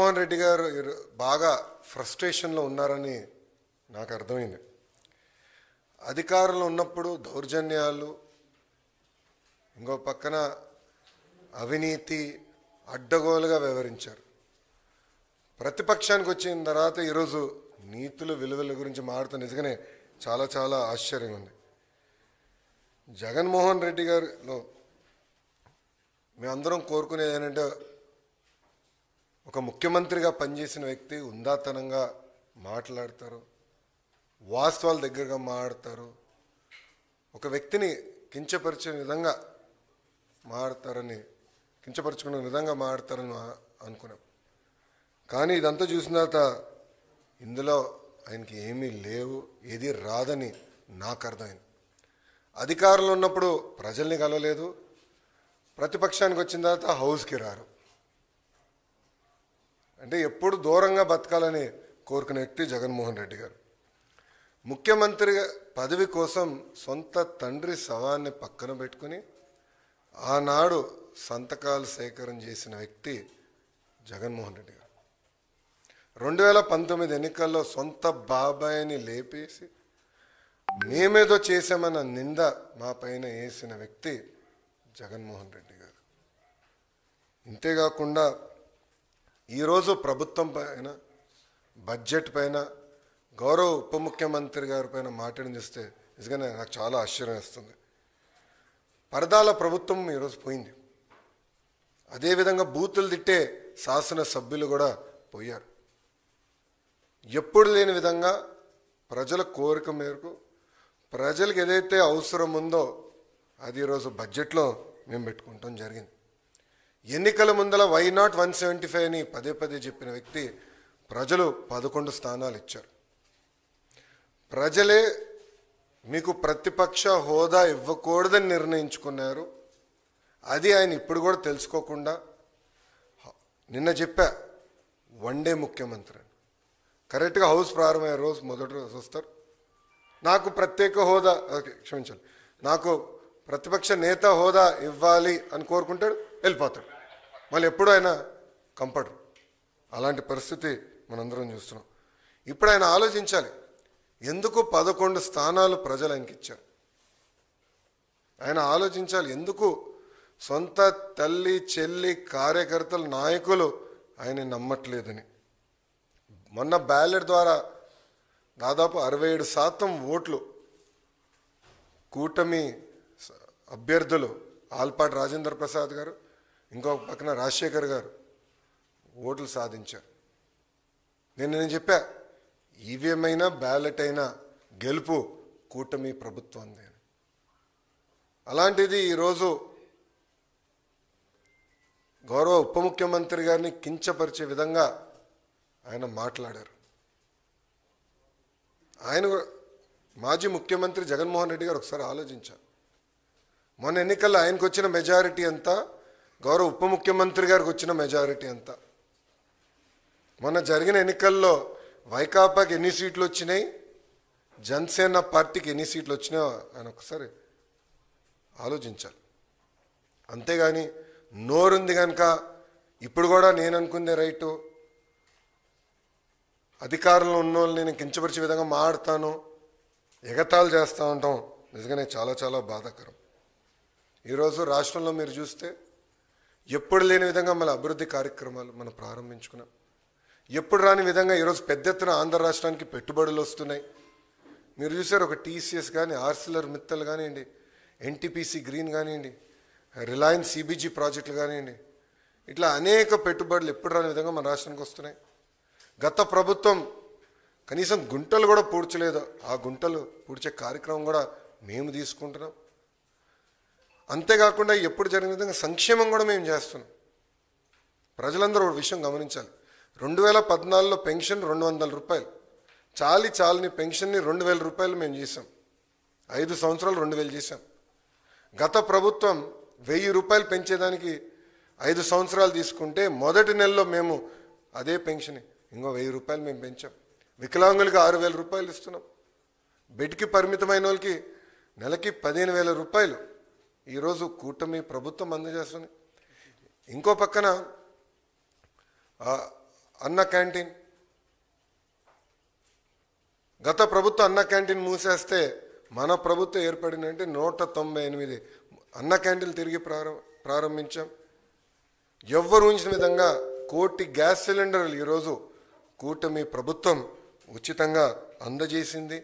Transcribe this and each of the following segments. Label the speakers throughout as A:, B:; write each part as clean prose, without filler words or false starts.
A: జగన్మోహన్ రెడ్డి గారు బాగా ఫ్రస్ట్రేషన్లో ఉన్నారని నాకు అర్థమైంది. అధికారంలో ఉన్నప్పుడు దౌర్జన్యాలు, ఇంకో పక్కన అవినీతి అడ్డగోలుగా వ్యవహరించారు. ప్రతిపక్షానికి వచ్చిన తర్వాత ఈరోజు నీతులు విలువల గురించి మాట్లాడుతూ నిజంగానే చాలా చాలా ఆశ్చర్యంగా ఉంది. జగన్మోహన్ రెడ్డి గారిలో మేమందరం కోరుకునేది ఏంటంటే, ఒక ముఖ్యమంత్రిగా పనిచేసిన వ్యక్తి ఉందాతనంగా మాట్లాడతారు, వాస్తవాల దగ్గరగా మాట్లాడతారు, ఒక వ్యక్తిని కించపరిచే విధంగా మాట్లాడతారని, కించపరుచుకునే విధంగా మాట్లాడతారని అనుకున్నాం. కానీ ఇదంతా చూసిన తర్వాత ఇందులో ఆయనకి ఏమీ లేవు, ఏది రాదని నాకు అర్థమైంది. అధికారంలో ఉన్నప్పుడు ప్రజల్ని కలవలేదు, ప్రతిపక్షానికి వచ్చిన తర్వాత హౌస్కి రారు. అంటే ఎప్పుడు దూరంగా బతకాలని కోరుకునే వ్యక్తి జగన్మోహన్ రెడ్డి గారు. ముఖ్యమంత్రి పదవి కోసం సొంత తండ్రి శవాన్ని పక్కన పెట్టుకుని ఆనాడు సంతకాలు సేకరణ చేసిన వ్యక్తి జగన్మోహన్ రెడ్డి గారు. 2019 ఎన్నికల్లో సొంత బాబాయిని లేపేసి మేమేదో చేశామన్న నింద మా పైన వేసిన వ్యక్తి జగన్మోహన్ రెడ్డి గారు. ఇంతేకాకుండా ఈరోజు ప్రభుత్వం పైన, బడ్జెట్ పైన, గౌరవ ఉప ముఖ్యమంత్రి గారి పైన మాట్లాడి చూస్తే నిజంగానే నాకు చాలా ఆశ్చర్యం వేస్తుంది. పరదాల ప్రభుత్వం ఈరోజు పోయింది. అదేవిధంగా బూతులు తిట్టే శాసనసభ్యులు కూడా పోయారు. ఎప్పుడు లేని విధంగా ప్రజల కోరిక మేరకు ప్రజలకు ఏదైతే అవసరం ఉందో అది ఈరోజు బడ్జెట్లో మేము పెట్టుకుంటాం జరిగింది. ఎన్నికల ముందల వై నాట్ 175 అని పదే పదే చెప్పిన వ్యక్తి ప్రజలు 11 స్థానాలు ఇచ్చారు. ప్రజలే మీకు ప్రతిపక్ష హోదా ఇవ్వకూడదని నిర్ణయించుకున్నారు. అది ఆయన ఇప్పుడు కూడా తెలుసుకోకుండా నిన్న చెప్పా, వన్డే ముఖ్యమంత్రి అని. కరెక్ట్గా హౌస్ ప్రారంభమయ్యే రోజు మొదటి రోజు వస్తారు, నాకు ప్రత్యేక హోదా, క్షమించాలి, నాకు ప్రతిపక్ష నేత హోదా ఇవ్వాలి అని కోరుకుంటాడు, వెళ్ళిపోతాడు. మళ్ళీ ఎప్పుడు ఆయన కంపడరు. అలాంటి పరిస్థితి మనందరం చూస్తున్నాం. ఇప్పుడు ఆయన ఆలోచించాలి, ఎందుకు 11 స్థానాలు ప్రజలు ఆయనకి ఇచ్చారు. ఆయన ఆలోచించాలి, ఎందుకు సొంత తల్లి, చెల్లి, కార్యకర్తలు, నాయకులు ఆయన నమ్మట్లేదని. మొన్న బ్యాలెట్ ద్వారా దాదాపు 67% ఓట్లు కూటమి అభ్యర్థులు ఆల్పాటి రాజేంద్ర ప్రసాద్ గారు, ఇంకొక పక్కన రాజశేఖర్ గారు ఓట్లు సాధించారు. నేను చెప్పా, ఈవీఎం అయినా బ్యాలెట్ అయినా గెలుపు కూటమి ప్రభుత్వంది. అలాంటిది ఈరోజు గౌరవ ఉప ముఖ్యమంత్రి గారిని కించపరిచే విధంగా ఆయన మాట్లాడారు. ఆయన మాజీ ముఖ్యమంత్రి జగన్మోహన్ రెడ్డి గారు ఒకసారి ఆలోచించారు. మొన్న ఎన్నికల్లో ఆయనకు వచ్చిన మెజారిటీ ఎంత, గౌరవ ఉప ముఖ్యమంత్రి గారికి వచ్చిన మెజారిటీ ఎంత? మొన్న జరిగిన ఎన్నికల్లో వైకాపాకి ఎన్ని సీట్లు వచ్చినాయి, జనసేన పార్టీకి ఎన్ని సీట్లు వచ్చినాయో ఆయన ఒకసారి ఆలోచించాలి. అంతేగాని నోరుంది కనుక ఇప్పుడు కూడా నేను అనుకుందే రైటు, అధికారంలో ఉన్న వాళ్ళు నేను కించపరిచే విధంగా మాట్లాడతాను, ఎగతాళి చేస్తూ ఉంటాం, నిజంగానే చాలా చాలా బాధాకరం. ఈరోజు రాష్ట్రంలో మీరు చూస్తే ఎప్పుడు లేని విధంగా మన అభివృద్ధి కార్యక్రమాలు మనం ప్రారంభించుకున్నాం. ఎప్పుడు రాని విధంగా ఈరోజు పెద్ద ఎత్తున ఆంధ్ర రాష్ట్రానికి పెట్టుబడులు వస్తున్నాయి. మీరు చూసారు, ఒక టీసీఎస్ కానీ, ఆర్సిలర్ మిత్తల్ కానివ్వండి, ఎన్టీపీసీ గ్రీన్ కానివ్వండి, రిలయన్స్ సిబిజీ ప్రాజెక్టులు కానివ్వండి, ఇట్లా అనేక పెట్టుబడులు ఎప్పుడు రాని విధంగా మన రాష్ట్రానికి వస్తున్నాయి. గత ప్రభుత్వం కనీసం గుంటలు కూడా పూడ్చలేదు, ఆ గుంటలు పూడ్చే కార్యక్రమం కూడా మేము తీసుకుంటున్నాం. అంతేకాకుండా ఎప్పుడు జరిగిన విధంగా సంక్షేమం కూడా మేము చేస్తున్నాం. ప్రజలందరూ ఒక విషయం గమనించాలి, 2014లో పెన్షన్ 200 రూపాయలు, చాలని పెన్షన్ని 2000 రూపాయలు మేము చేసాం. 5 సంవత్సరాలు 2000 చేసాం. గత ప్రభుత్వం 1000 రూపాయలు పెంచేదానికి 5 సంవత్సరాలు తీసుకుంటే మొదటి నెలలో మేము అదే పెన్షన్ ఇంకో 1000 రూపాయలు మేము పెంచాం. వికలాంగులకి 6000 రూపాయలు ఇస్తున్నాం. బెడ్కి పరిమితమైన వాళ్ళకి నెలకి 15,000 రూపాయలు ఈరోజు కూటమి ప్రభుత్వం అందజేస్తుంది. ఇంకో పక్కన అన్న క్యాంటీన్, గత ప్రభుత్వం అన్న క్యాంటీన్ మూసేస్తే మన ప్రభుత్వం ఏర్పడినంటే 198 అన్న క్యాంటీన్లు తిరిగి ప్రారంభించాం. ఎవ్వరు ఊహించిన విధంగా 1 కోటి గ్యాస్ సిలిండర్లు ఈరోజు కూటమి ప్రభుత్వం ఉచితంగా అందజేసింది.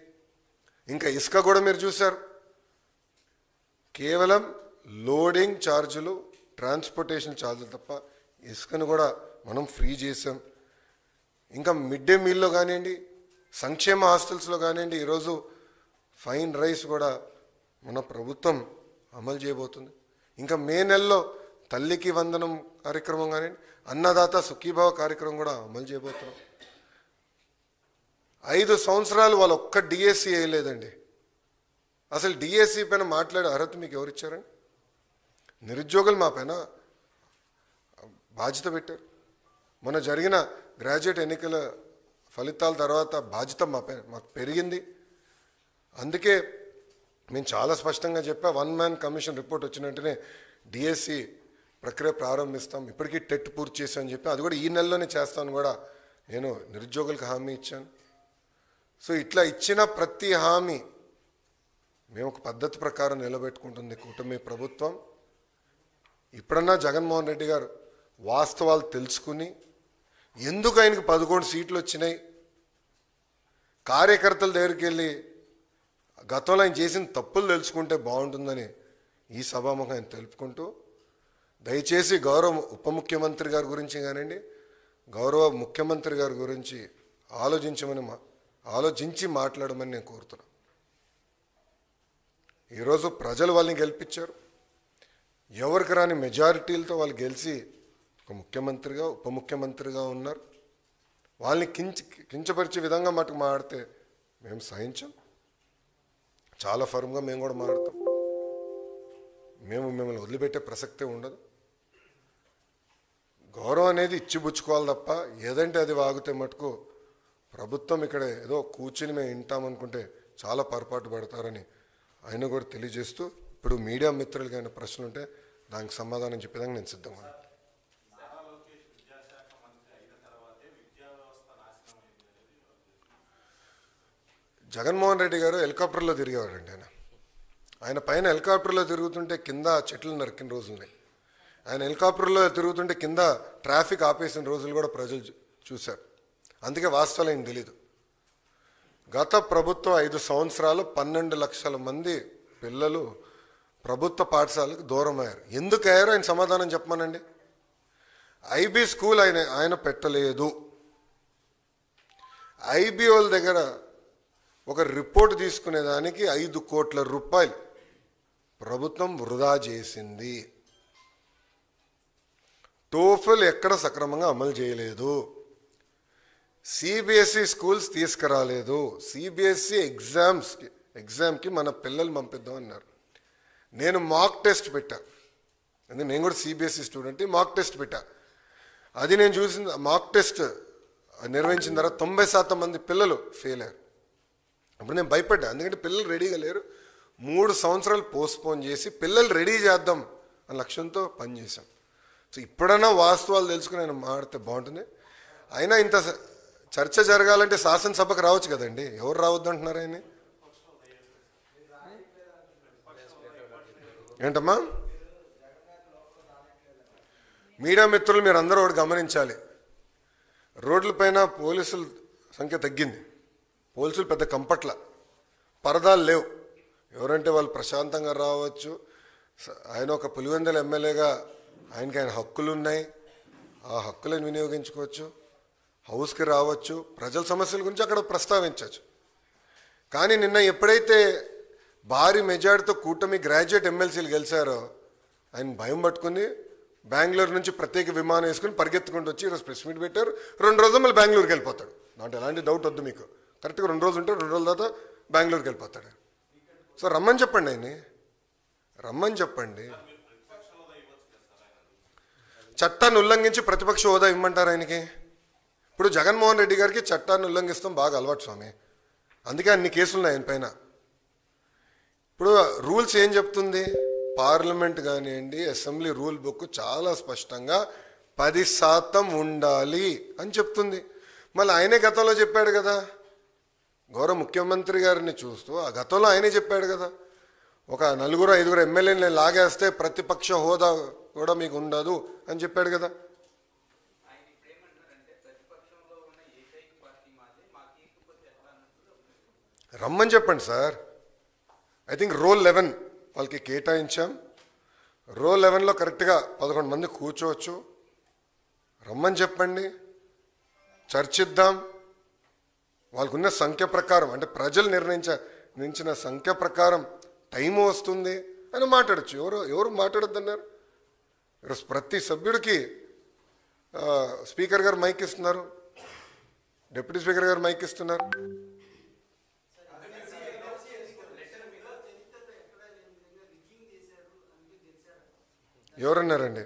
A: ఇంకా ఇసుక కూడా మీరు చూశారు, కేవలం లోడింగ్ ఛార్జీలు, ట్రాన్స్పోర్టేషన్ ఛార్జీలు తప్ప ఇసుకను కూడా మనం ఫ్రీ చేసాం. ఇంకా మిడ్ డే మీల్లో కానివ్వండి, సంక్షేమ హాస్టల్స్లో కానివ్వండి, ఈరోజు ఫైన్ రైస్ కూడా మన ప్రభుత్వం అమలు చేయబోతుంది. ఇంకా మే నెలలో తల్లికి వందనం కార్యక్రమం కానివ్వండి, అన్నదాత సుఖీభావ కార్యక్రమం కూడా అమలు చేయబోతున్నాం. 5 సంవత్సరాలు వాళ్ళు ఒక్క డిఎస్సి వేయలేదండి. అసలు డిఎస్సి పైన మాట్లాడే అర్హత మీకు ఎవరిచ్చారండి? నిరుద్యోగులు మా పైన బాధ్యత పెట్టారు. మొన్న జరిగిన గ్రాడ్యుయేట్ ఎన్నికల ఫలితాల తర్వాత బాధ్యత మాకు పెరిగింది. అందుకే మేము చాలా స్పష్టంగా చెప్పా, 1 మ్యాన్ కమిషన్ రిపోర్ట్ వచ్చిన వెంటనే డిఎస్సి ప్రక్రియ ప్రారంభిస్తాం. ఇప్పటికీ టెట్ పూర్తి చేశామని చెప్పి అది కూడా ఈ నెలలోనే చేస్తాను కూడా నేను నిరుద్యోగులకు హామీ ఇచ్చాను. సో ఇట్లా ఇచ్చిన ప్రతి హామీ మేము ఒక పద్ధతి ప్రకారం నిలబెట్టుకుంటుంది కూటమి ప్రభుత్వం. ఇప్పుడన్నా జగన్మోహన్ రెడ్డి గారు వాస్తవాలు తెలుసుకుని ఎందుకు ఆయనకు 11 సీట్లు వచ్చినాయి, కార్యకర్తల దగ్గరికి వెళ్ళి గతంలో ఆయన చేసిన తప్పులు తెలుసుకుంటే బాగుంటుందని ఈ సభాముఖం ఆయన తెలుపుకుంటూ, దయచేసి గౌరవ ఉప ముఖ్యమంత్రి గారి గురించి కానివ్వండి, గౌరవ ముఖ్యమంత్రి గారి గురించి ఆలోచించి మాట్లాడమని నేను కోరుతున్నాను. ఈరోజు ప్రజలు వాళ్ళని గెలిపించారు. ఎవరికి రాని మెజారిటీలతో వాళ్ళు గెలిచి ఒక ముఖ్యమంత్రిగా ఉప ముఖ్యమంత్రిగా ఉన్నారు. వాళ్ళని కించపరిచే విధంగా మటుకు మాట్లాడితే మేము సహించాం. చాలా ఫర్మ్గా మేము కూడా మాట్లాడతాం. మేము మిమ్మల్ని వదిలిపెట్టే ప్రసక్తే ఉండదు. గౌరవం అనేది ఇచ్చిపుచ్చుకోవాలి తప్ప ఏదంటే అది వాగితే మటుకు ప్రభుత్వం ఇక్కడ ఏదో కూర్చుని మేము వింటామనుకుంటే చాలా పొరపాటు పడతారని ఆయన కూడా తెలియజేస్తూ, ఇప్పుడు మీడియా మిత్రులకి అయిన ప్రశ్నలు ఉంటే దానికి సమాధానం చెప్పేదానికి నేను సిద్ధంగా ఉన్నాను. జగన్మోహన్ రెడ్డి గారు హెలికాప్టర్లో తిరిగేవాడండి. ఆయన పైన హెలికాప్టర్లో తిరుగుతుంటే కింద చెట్లు నరికిన రోజులున్నాయి. ఆయన హెలికాప్టర్లో తిరుగుతుంటే కింద ట్రాఫిక్ ఆపేసిన రోజులు కూడా ప్రజలు చూశారు. అందుకే వాస్తవాలు ఏం తెలీదు. గత ప్రభుత్వం 5 సంవత్సరాలు 12 లక్షల మంది పిల్లలు ప్రభుత్వ పాఠశాలకు దూరం అయ్యారు. ఎందుకు అయ్యారో ఆయన సమాధానం చెప్పమనండి. ఐబీ స్కూల్ ఆయన పెట్టలేదు. ఐబీ వాళ్ళ దగ్గర ఒక రిపోర్ట్ తీసుకునేదానికి 5 కోట్ల రూపాయలు ప్రభుత్వం వృధా చేసింది. టోఫెల్ ఎక్కడ సక్రమంగా అమలు చేయలేదు. సిబిఎస్ఈ స్కూల్స్ తీసుకురాలేదు. సిబిఎస్ఈ ఎగ్జామ్కి మన పిల్లలు పంపిద్దామన్నారు. నేను మాక్ టెస్ట్ పెట్టా, అంటే నేను కూడా సిబిఎస్ఈ స్టూడెంట్. మాక్ టెస్ట్ పెట్టా. అది నేను చూసిన మాక్ టెస్ట్ నిర్వహించిన తర్వాత 90% మంది పిల్లలు ఫెయిల్ అయ్యారు. అప్పుడు నేను భయపడ్డా, ఎందుకంటే పిల్లలు రెడీగా లేరు. 3 సంవత్సరాలు పోస్ట్పోన్ చేసి పిల్లలు రెడీ చేద్దాం అనే లక్ష్యంతో పనిచేశాం. సో ఇప్పుడన్నా వాస్తవాలు తెలుసుకుని ఆయన మాడితే బాగుంటుంది. అయినా ఇంత చర్చ జరగాలంటే శాసనసభకు రావచ్చు కదండి. ఎవరు రావద్దు అంటున్నారు ఆయన? ఏంటమ్మా? మీడియా మిత్రులు మీరు అందరూ ఒకటి గమనించాలి. రోడ్లపైన పోలీసుల సంఖ్య తగ్గింది. పోలీసులు పెద్ద కంపట్ల, పరదాలు లేవు. ఎవరంటే వాళ్ళు ప్రశాంతంగా రావచ్చు. ఆయన ఒక పులివెందుల ఎమ్మెల్యేగా ఆయన హక్కులు ఉన్నాయి. ఆ హక్కులను వినియోగించుకోవచ్చు, హౌస్కి రావచ్చు, ప్రజల సమస్యల గురించి అక్కడ ప్రస్తావించవచ్చు. కానీ నిన్న ఎప్పుడైతే భారీ మెజార్టీతో కూటమి గ్రాడ్యుయేట్ ఎమ్మెల్సీలు గెలిచారో ఆయన భయం పట్టుకుని బెంగళూరు నుంచి ప్రత్యేక విమానం వేసుకుని పరిగెత్తుకుంటూ వచ్చి ఈరోజు ప్రెస్ మీట్ పెట్టారు. 2 రోజులు మళ్ళీ బెంగళూరుకి వెళ్ళిపోతాడు. దాంట్లో ఎలాంటి డౌట్ వద్దు మీకు. కరెక్ట్గా 2 రోజులు ఉంటే 2 రోజుల తర్వాత బెంగళూరుకి వెళ్ళిపోతాడు. సో రమ్మని చెప్పండి, ఆయన్ని రమ్మని చెప్పండి. చట్టాన్ని ఉల్లంఘించి ప్రతిపక్ష హోదా ఇమ్మంటారు ఆయనకి? ఇప్పుడు జగన్మోహన్ రెడ్డి గారికి చట్టాన్ని ఉల్లంఘిస్తాం బాగా అలవాటు స్వామి. అందుకే అన్ని కేసులు ఉన్నాయి ఆయన పైన. ఇప్పుడు రూల్స్ ఏం చెప్తుంది? పార్లమెంట్ కానివ్వండి, అసెంబ్లీ రూల్ బుక్ చాలా స్పష్టంగా 10% ఉండాలి అని చెప్తుంది. మళ్ళీ ఆయనే గతంలో చెప్పాడు కదా, గౌరవ ముఖ్యమంత్రి గారిని చూస్తూ ఆ గతంలో ఆయనే చెప్పాడు కదా, ఒక 4-5 ఎమ్మెల్యేని లాగేస్తే ప్రతిపక్ష హోదా కూడా మీకు ఉండదు అని చెప్పాడు కదా. రమ్మని చెప్పండి సార్. ఐ థింక్ రోల్ 11 వాళ్ళకి కేటాయించాం. రోల్ 11లో కరెక్ట్గా 11 మంది కూర్చోవచ్చు. రమ్మని చెప్పండి, చర్చిద్దాం. వాళ్ళకున్న సంఖ్య ప్రకారం, అంటే ప్రజలు నిర్ణయించిన సంఖ్య ప్రకారం టైం వస్తుంది అని మాట్లాడచ్చు. ఎవరు మాట్లాడొద్దన్నారు? ప్రతి సభ్యుడికి స్పీకర్ గారు మైక్ ఇస్తున్నారు, డిప్యూటీ స్పీకర్ గారు మైక్ ఇస్తున్నారు. ఎవరన్నారండి?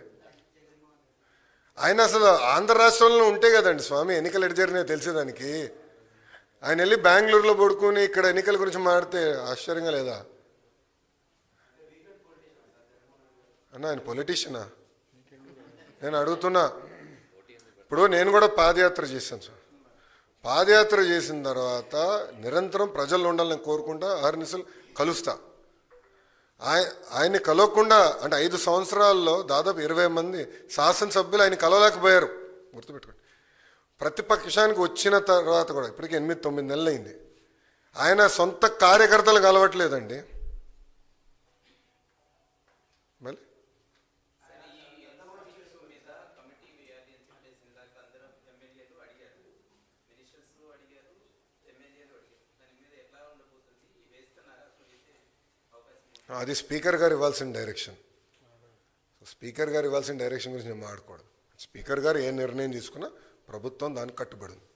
A: ఆయన అసలు ఆంధ్ర రాష్ట్రంలో ఉంటే కదండి స్వామి ఎన్నికలు ఎటు జరిగినాయో తెలిసేదానికి. ఆయన వెళ్ళి బెంగళూరులో పడుకుని ఇక్కడ ఎన్నికల గురించి మాడితే ఆశ్చర్యంగా లేదా అన్న? ఆయన పొలిటీషియనా? నేను అడుగుతున్నా. ఇప్పుడు నేను కూడా పాదయాత్ర చేశాను సార్. పాదయాత్ర చేసిన తర్వాత నిరంతరం ప్రజల్లో ఉండాలని కోరుకుంటా, అహర్నిశలు కలుస్తా. ఆయన్ని కలవకుండా, అంటే 5 సంవత్సరాల్లో దాదాపు 20 మంది శాసనసభ్యులు ఆయన కలవలేకపోయారు. గుర్తుపెట్టుకోండి. ప్రతిపక్షానికి వచ్చిన తర్వాత కూడా ఇప్పటికీ 8-9 నెలలు అయింది. ఆయన సొంత కార్యకర్తలు కలవట్లేదండి. మళ్ళీ అది స్పీకర్ గారు ఇవ్వాల్సిన డైరెక్షన్. స్పీకర్ గారు ఇవ్వాల్సిన డైరెక్షన్ గురించి నేను మాట్లాడకూడదు. స్పీకర్ గారు ఏ నిర్ణయం తీసుకున్నా ప్రభుత్వం దానికి కట్టుబడింది.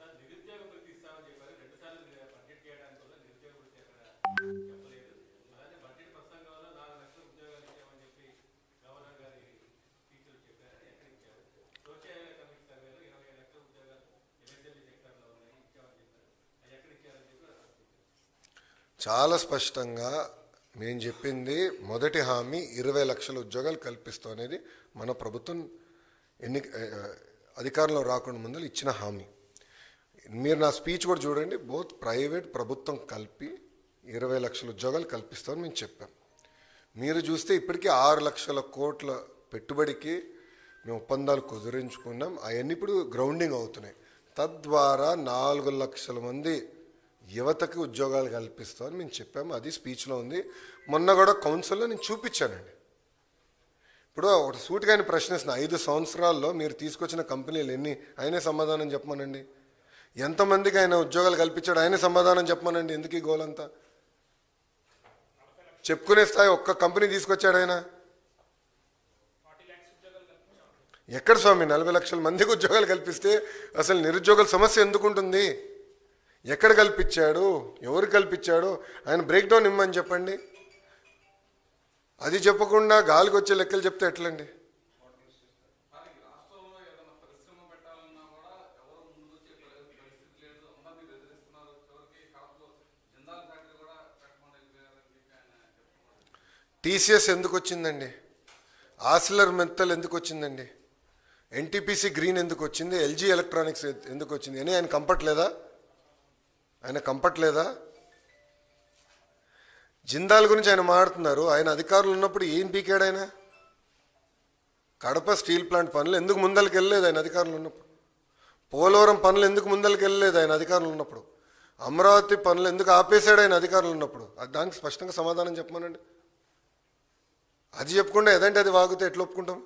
A: చాలా స్పష్టంగా మేము చెప్పింది, మొదటి హామీ 20 లక్షల ఉద్యోగాలు కల్పిస్తాం అనేది మన ప్రభుత్వం అధికారంలో రాకుండా ముందు ఇచ్చిన హామీ. మీరు నా స్పీచ్ కూడా చూడండి. బోత్ ప్రైవేట్ ప్రభుత్వం కలిపి 20 లక్షల ఉద్యోగాలు కల్పిస్తామని మేము చెప్పాం. మీరు చూస్తే ఇప్పటికీ 6 లక్షల కోట్ల పెట్టుబడికి మేము ఒప్పందాలు కుదిరించుకున్నాం. అవన్నీ ఇప్పుడు గ్రౌండింగ్ అవుతున్నాయి. తద్వారా 4 లక్షల మంది యువతకి ఉద్యోగాలు కల్పిస్తామని మేము చెప్పాము. అది స్పీచ్లో ఉంది. మొన్న కూడా కౌన్సిల్లో నేను చూపించానండి. ఇప్పుడు ఒకటి సూటిగా ఆయన ప్రశ్నిస్తున్న, 5 సంవత్సరాల్లో మీరు తీసుకొచ్చిన కంపెనీలు ఎన్ని? ఆయనే సమాధానం చెప్పమనండి. ఎంతమందికి ఆయన ఉద్యోగాలు కల్పించాడు? ఆయనే సమాధానం చెప్పమనండి. ఎందుకు ఈ గోలంతా? చెప్పుకునే స్థాయి ఒక్క కంపెనీ తీసుకొచ్చాడు ఆయన? ఎక్కడ స్వామి 40 లక్షల మందికి ఉద్యోగాలు కల్పిస్తే అసలు నిరుద్యోగుల సమస్య ఎందుకుంటుంది? ఎక్కడ కల్పించాడు? ఎవరు కల్పించాడు? ఆయన బ్రేక్ డౌన్ ఇమ్మని చెప్పండి. అది చెప్పకుండా గాలికి వచ్చే లెక్కలు చెప్తే ఎట్లండి? టీసీఎస్ ఎందుకు వచ్చిందండి? ఆసిలర్ మెత్తల్ ఎందుకు వచ్చిందండి? ఎన్టీపీసీ గ్రీన్ ఎందుకు వచ్చింది? ఎల్జీ ఎలక్ట్రానిక్స్ ఎందుకు వచ్చింది అని ఆయన కంపట్లేదా? జిందాల్ గురించి ఆయన మాట్లాడుతున్నారు. ఆయన అధికారులు ఉన్నప్పుడు ఏం పీకాడు ఆయన? కడప స్టీల్ ప్లాంట్ పనులు ఎందుకు ముందరికి వెళ్ళలేదు ఆయన అధికారులు ఉన్నప్పుడు? పోలవరం పనులు ఎందుకు ముందరికి వెళ్ళలేదు ఆయన అధికారులు ఉన్నప్పుడు? అమరావతి పనులు ఎందుకు ఆపేశాడు ఆయన అధికారులు ఉన్నప్పుడు? దానికి స్పష్టంగా సమాధానం చెప్పమనండి. అది చెప్పకుండా ఏదంటే అది వాగితే ఎట్లా ఒప్పుకుంటాం?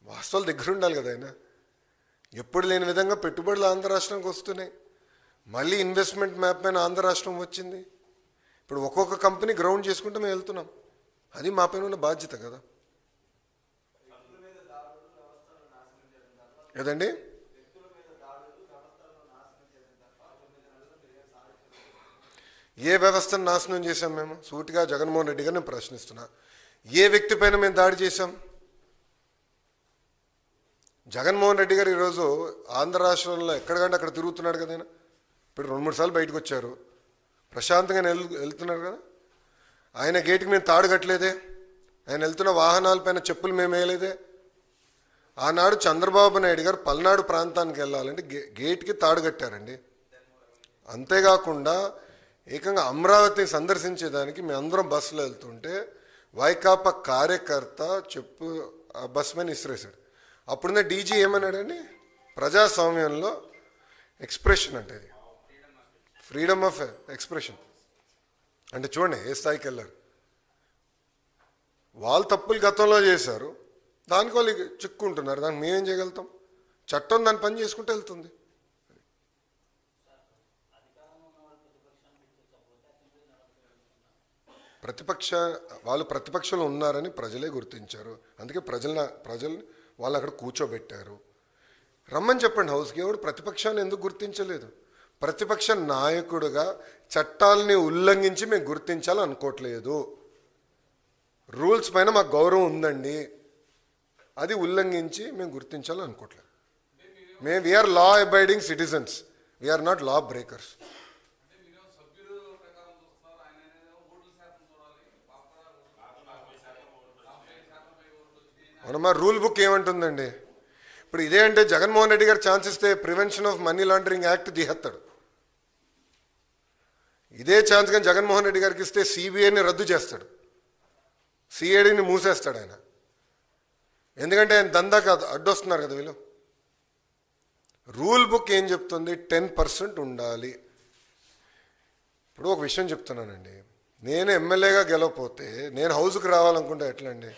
A: వాస్తవాలు దగ్గర ఉండాలి కదా ఆయన. ఎప్పుడు లేని విధంగా పెట్టుబడులు ఆంధ్ర రాష్ట్రానికి వస్తున్నాయి. మళ్ళీ ఇన్వెస్ట్మెంట్ మ్యాప్ పైన ఆంధ్ర రాష్ట్రం వచ్చింది. ఇప్పుడు ఒక్కొక్క కంపెనీ గ్రౌండ్ చేసుకుంటూ మేము వెళ్తున్నాం. అది మా పైన ఉన్న బాధ్యత కదా. ఏదండి? ఏ వ్యవస్థను నాశనం చేశాం మేము? సూటిగా జగన్మోహన్ రెడ్డి గారిని ప్రశ్నిస్తున్నా. ఏ వ్యక్తి పైన మేము దాడి చేశాం? జగన్మోహన్ రెడ్డి గారు ఈరోజు ఆంధ్ర రాష్ట్రంలో ఎక్కడికంటే అక్కడ తిరుగుతున్నాడు కదా. ఆయన ఇప్పుడు 2-3 సార్లు బయటకు వచ్చారు, ప్రశాంతంగా వెళ్తున్నారు కదా. ఆయన గేటుకి మేము తాడు కట్టలేదే, ఆయన వెళ్తున్న వాహనాలపైన చెప్పులు మేము వేయలేదే. ఆనాడు చంద్రబాబు నాయుడు గారు పల్నాడు ప్రాంతానికి వెళ్ళాలంటే గేట్కి తాడు కట్టారండి. అంతేకాకుండా ఏకంగా అమరావతిని సందర్శించేదానికి మేము అందరం బస్సులో వెళ్తుంటే వైకాపా కార్యకర్త చెప్పు ఆ బస్ మీద ఇసిరేశాడు. అప్పుడున్న డీజీ ఏమన్నాడండి, ప్రజాస్వామ్యంలో ఎక్స్ప్రెషన్ అంటే ఇది ఫ్రీడమ్ ఆఫ్ ఎక్స్ప్రెషన్ అంటే చూడండి ఏ స్థాయికి వెళ్ళారు. వాళ్ళు తప్పులు గతంలో చేశారు, దానికి వాళ్ళు చిక్కుంటున్నారు. దానికి మేమేం చేయగలుగుతాం? చట్టం దాని పని చేసుకుంటూ వెళ్తుంది. వాళ్ళు ప్రతిపక్షంలో ఉన్నారని ప్రజలే గుర్తించారు. అందుకే ప్రజల్ని వాళ్ళు అక్కడ కూర్చోబెట్టారు. రమ్మని చెప్పండి హౌస్కి. ఎవడు ప్రతిపక్షాన్ని ఎందుకు గుర్తించలేదు? ప్రతిపక్ష నాయకుడుగా చట్టాలని ఉల్లంఘించి మేము గుర్తించాలని అనుకోవట్లేదు. రూల్స్ పైన మాకు గౌరవం ఉందండి, అది ఉల్లంఘించి మేము గుర్తించాలని అనుకోవట్లేదు. We are law abiding citizens, we are not law breakers. మనమా రూల్ బుక్ ఏమంటుందండి? ఇప్పుడు ఇదే అంటే జగన్మోహన్ రెడ్డి గారు ఛాన్స్ ఇస్తే prevention of money laundering act తీసేస్తాడు. ఇదే ఛాన్స్ కానీ జగన్మోహన్ రెడ్డి గారికి ఇస్తే సిబిఐని రద్దు చేస్తాడు, సిఐడిని మూసేస్తాడు ఆయన. ఎందుకంటే ఆయన దందాకి అడ్డొస్తున్నారు కదా వీళ్ళు. రూల్ బుక్ ఏం చెప్తుంది? 10% ఉండాలి. ఇప్పుడు ఒక విషయం చెప్తున్నానండి, నేను ఎమ్మెల్యేగా గెలవపోతే నేను హౌస్కి రావాలనుకుంటే ఎట్లా అండి?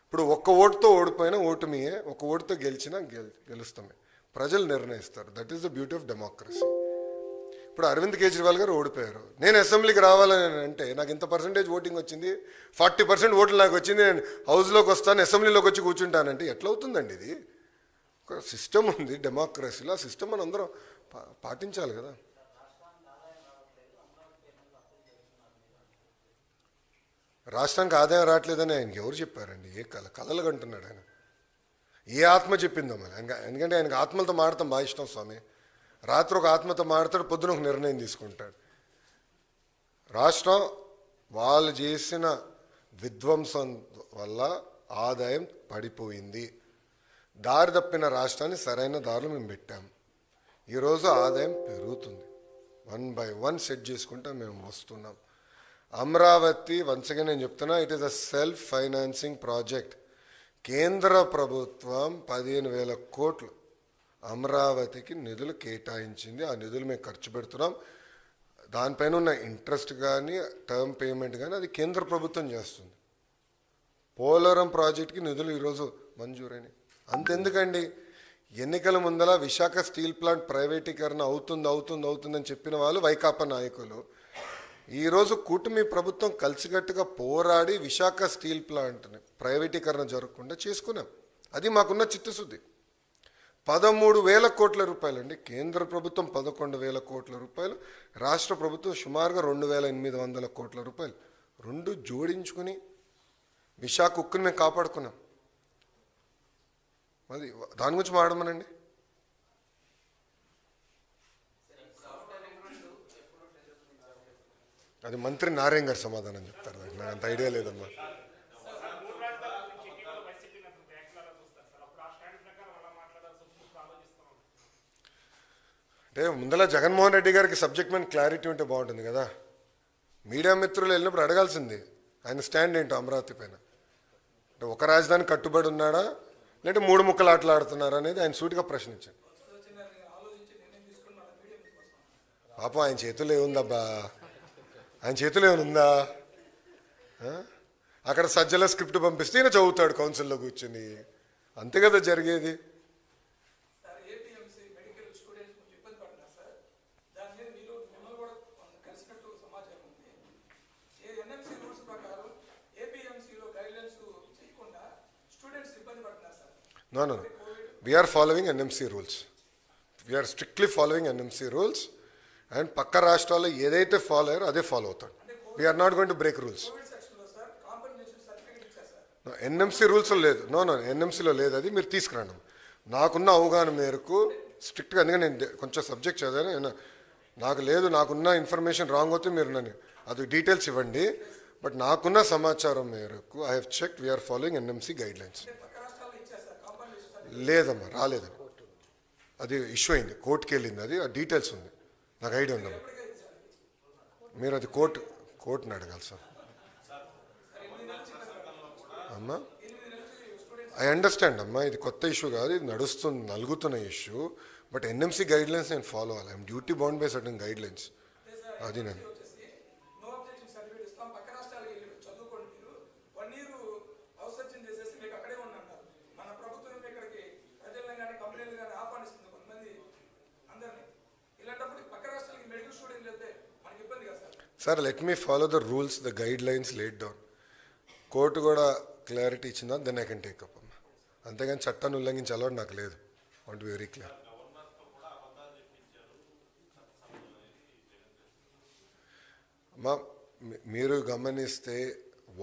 A: ఇప్పుడు ఒక్క ఓటుతో ఓడిపోయినా ఓటమియే, ఒక ఓటుతో గెలిచినా గెలుస్తామే. ప్రజలు నిర్ణయిస్తారు. That is the beauty of democracy. ఇప్పుడు అరవింద్ కేజ్రీవాల్ గారు ఓడిపోయారు, నేను అసెంబ్లీకి రావాలని అంటే నాకు ఇంత పర్సెంటేజ్ ఓటింగ్ వచ్చింది, 40% ఓట్లు నాకు వచ్చింది, నేను హౌస్లోకి వస్తాను, అసెంబ్లీలోకి వచ్చి కూర్చుంటానంటే ఎట్లా అవుతుందండి? ఇది ఒక సిస్టమ్ ఉంది డెమోక్రసీలో. ఆ సిస్టమ్ మనం అందరం పాటించాలి కదా. రాష్ట్రానికి ఆదాయం రావట్లేదని ఆయనకి ఎవరు చెప్పారండి? ఏ కలలు కంటున్నాడు ఆయన? ఏ ఆత్మ చెప్పిందో మరి? ఎందుకంటే ఆయనకి ఆత్మలతో మాడతాం బాగా ఇష్టం స్వామి. రాత్రి ఒక ఆత్మతో మాడతాడు, పొద్దున ఒక నిర్ణయం తీసుకుంటాడు. రాష్ట్రం వాళ్ళు చేసిన విధ్వంసం వల్ల ఆదాయం పడిపోయింది. దారి తప్పిన రాష్ట్రాన్ని సరైన దారిలో మేము పెట్టాం. ఈరోజు ఆదాయం పెరుగుతుంది. 1 by 1 సెట్ చేసుకుంటా మేము వస్తున్నాం. అమరావతి వన్స్ అగైన్ నేను చెప్తున్నా, it is a self financing project. కేంద్ర ప్రభుత్వం 15,000 కోట్లు అమరావతికి నిధులు కేటాయించింది. ఆ నిధులు మేము ఖర్చు పెడుతున్నాం. దానిపైన ఉన్న ఇంట్రెస్ట్ కానీ టర్మ్ పేమెంట్ కానీ అది కేంద్ర ప్రభుత్వం చేస్తుంది. పోలవరం ప్రాజెక్ట్కి నిధులు ఈరోజు మంజూరైనవి. అంతెందుకండి, ఎన్నికల ముందల విశాఖ స్టీల్ ప్లాంట్ ప్రైవేటీకరణ అవుతుందని చెప్పిన వాళ్ళు వైకాపా నాయకులు. ఈరోజు కూటమి ప్రభుత్వం కలిసికట్టుగా పోరాడి విశాఖ స్టీల్ ప్లాంట్ని ప్రైవేటీకరణ జరగకుండా చేసుకున్నాం. అది మాకున్న చిత్తశుద్ధి. 13,000 కోట్ల రూపాయలు అండి. కేంద్ర ప్రభుత్వం 11,000 కోట్ల రూపాయలు, రాష్ట్ర ప్రభుత్వం సుమారుగా 2,800 కోట్ల రూపాయలు. రెండు జోడించుకుని విశాఖ ఉక్కుని మేము కాపాడుకున్నాం. అది దాని గురించి మాడమనండి. అది మంత్రి నారాయణ గారు సమాధానం చెప్తారు. నాకు అంత ఐడియా లేదమ్మా. అంటే ముందర జగన్మోహన్ రెడ్డి గారికి సబ్జెక్ట్ మీద క్లారిటీ ఉంటే బాగుంటుంది కదా. మీడియా మిత్రులు వెళ్ళినప్పుడు అడగాల్సింది ఆయన స్టాండ్ ఏంటో అమరావతి పైన. అంటే ఒక రాజధాని కట్టుబడి ఉన్నాడా, లేదంటే 3 ముక్కలు ఆటలాడుతున్నారా అనేది ఆయన సూటిగా ప్రశ్నించాడు. పాపం ఆయన చేతుల్లో ఏముందబ్బా, ఆయన చేతులు ఏమైనా అక్కడ సజ్జల స్క్రిప్ట్ పంపిస్తే ఈయన చదువుతాడు కౌన్సిల్లో కూర్చుని. అంతే కదా జరిగేది. No. We are following NMC rules. We are strictly following NMC rules. And పక్క రాష్ట్రాల్లో ఏదైతే ఫాలో అయ్యారో అదే ఫాలో అవుతాడు. We are not going to break rules. NMC రూల్స్లో లేదు. నో ఎన్ఎంసీలో లేదు. అది మీరు తీసుకురండి. నాకున్న అవగాహన మేరకు స్ట్రిక్ట్గా, అందుకని నేను కొంచెం సబ్జెక్ట్ చదివాను. నాకు లేదు, నాకున్న ఇన్ఫర్మేషన్ రాంగ్ అవుతే మీరు నన్ను అది డీటెయిల్స్ ఇవ్వండి. బట్ నాకున్న సమాచారం మేరకు I have checked, we are following NMC guidelines. లేదమ్మా, రాలేదని. అది ఇష్యూ అయింది, కోర్టుకి వెళ్ళింది. అది ఆ డీటెయిల్స్ ఉంది, నాకు ఐడియా ఉందమ్మా. మీరు అది కోర్టుని అడగాలి సార్. అమ్మా ఐ అండర్స్టాండ్ అమ్మా, ఇది కొత్త ఇష్యూ కాదు, ఇది నలుగుతున్న issue. But NMC guidelines నేను ఫాలో అవ్వాలి. I'm duty bound by certain guidelines. అది నేను sir, let me follow the rules, the guidelines laid down. Court కూడా క్లారిటీ ఇచ్చిందా, then I can take up అమ్మా. అంతేగాని చట్టాన్ని ఉల్లంఘించే అలవాటు నాకు లేదు. Want be very clear. అమ్మా మీరు గమనిస్తే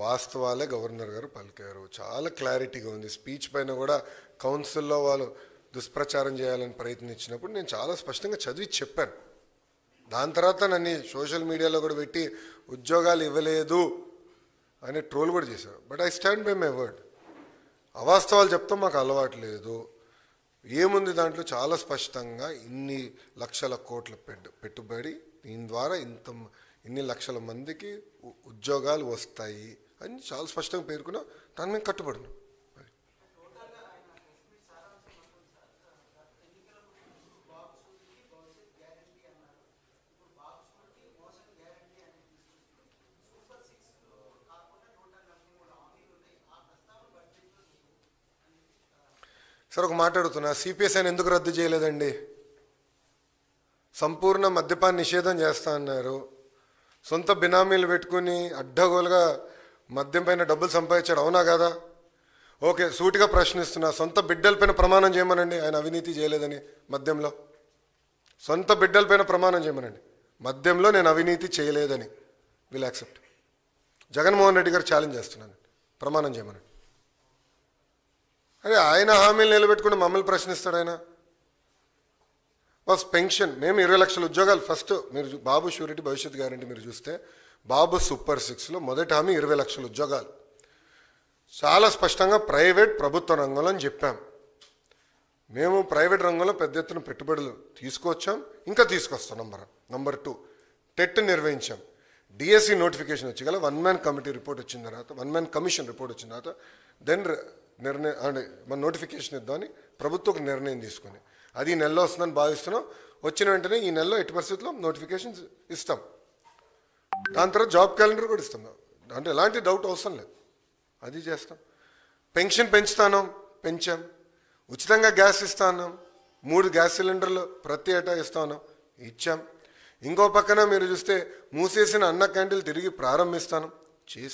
A: వాస్తవాలే గవర్నర్ గారు పలికారు, చాలా క్లారిటీగా ఉంది. స్పీచ్ పైన కూడా కౌన్సిల్లో వాళ్ళు దుష్ప్రచారం చేయాలని ప్రయత్నించినప్పుడు నేను చాలా స్పష్టంగా చదివి చెప్పాను. దాని తర్వాత నన్ను సోషల్ మీడియాలో కూడా పెట్టి ఉద్యోగాలు ఇవ్వలేదు అని ట్రోల్ కూడా చేశారు. But I stand by my word. అవాస్తవాలు చెప్తాం, మాకు అలవాటు లేదు. ఏముంది దాంట్లో, చాలా స్పష్టంగా ఇన్ని లక్షల కోట్ల పెట్టుబడి, దీని ద్వారా ఇన్ని లక్షల మందికి ఉద్యోగాలు వస్తాయి అని చాలా స్పష్టంగా పేర్కొన్నా. దాని మీద కట్టుబడినా. సార్ ఒక మాట్లాడుతున్నా, సిపిఎస్ అని ఎందుకు రద్దు చేయలేదండి? సంపూర్ణ మద్యపాన నిషేధం చేస్తా అన్నారు. సొంత బినామీలు పెట్టుకుని అడ్డగోలుగా మద్యం పైన డబ్బులు సంపాదించాడు, అవునా కదా? ఓకే, సూటిగా ప్రశ్నిస్తున్నా, సొంత బిడ్డలపైన ప్రమాణం చేయమనండి ఆయన అవినీతి చేయలేదని. మద్యంలో సొంత బిడ్డలపైన ప్రమాణం చేయమనండి, మద్యంలో నేను అవినీతి చేయలేదని. Will accept. జగన్మోహన్ రెడ్డి గారు ఛాలెంజ్ చేస్తున్నాను, ప్రమాణం చేయమనండి. అరే ఆయన హామీలు నిలబెట్టుకుని మమ్మల్ని ప్రశ్నిస్తాడు ఆయన. బస్ పెన్షన్, మేము 20 లక్షల ఉద్యోగాలు ఫస్ట్. మీరు బాబు షూరిటీ భవిష్యత్ గ్యారంటీ మీరు చూస్తే బాబు సూపర్ 6లో మొదటి హామీ 20 లక్షల ఉద్యోగాలు. చాలా స్పష్టంగా ప్రైవేట్ ప్రభుత్వ రంగంలో అని చెప్పాం. మేము ప్రైవేట్ రంగంలో పెద్ద ఎత్తున పెట్టుబడులు తీసుకొచ్చాం, ఇంకా తీసుకొస్తాం. నంబర్ 2 టెట్ నిర్వహించాం. డిఎస్సి నోటిఫికేషన్ వచ్చి గల 1 మ్యాన్ కమిటీ రిపోర్ట్ వచ్చిన తర్వాత, 1 మ్యాన్ కమిషన్ రిపోర్ట్ వచ్చిన తర్వాత దెన్ నిర్ణయం అంటే మన నోటిఫికేషన్ ఇద్దామని ప్రభుత్వం ఒక నిర్ణయం తీసుకుని, అది ఈ నెలలో వస్తుందని భావిస్తున్నాం. వచ్చిన వెంటనే ఈ నెలలో ఎట్టి పరిస్థితుల్లో నోటిఫికేషన్స్ ఇస్తాం. దాని తర్వాత జాబ్ క్యాలెండర్ కూడా ఇస్తాం. అంటే ఎలాంటి డౌట్ అవసరం లేదు, అది చేస్తాం. పెన్షన్ పెంచాం. ఉచితంగా గ్యాస్ ఇస్తా ఉన్నాం. 3 గ్యాస్ సిలిండర్లు ప్రతి ఏటా ఇస్తా ఉన్నాం, ఇచ్చాం. ఇంకో పక్కన మీరు చూస్తే మూసేసిన అన్న క్యాంటీన్లు తిరిగి ప్రారంభిస్తాను చేసి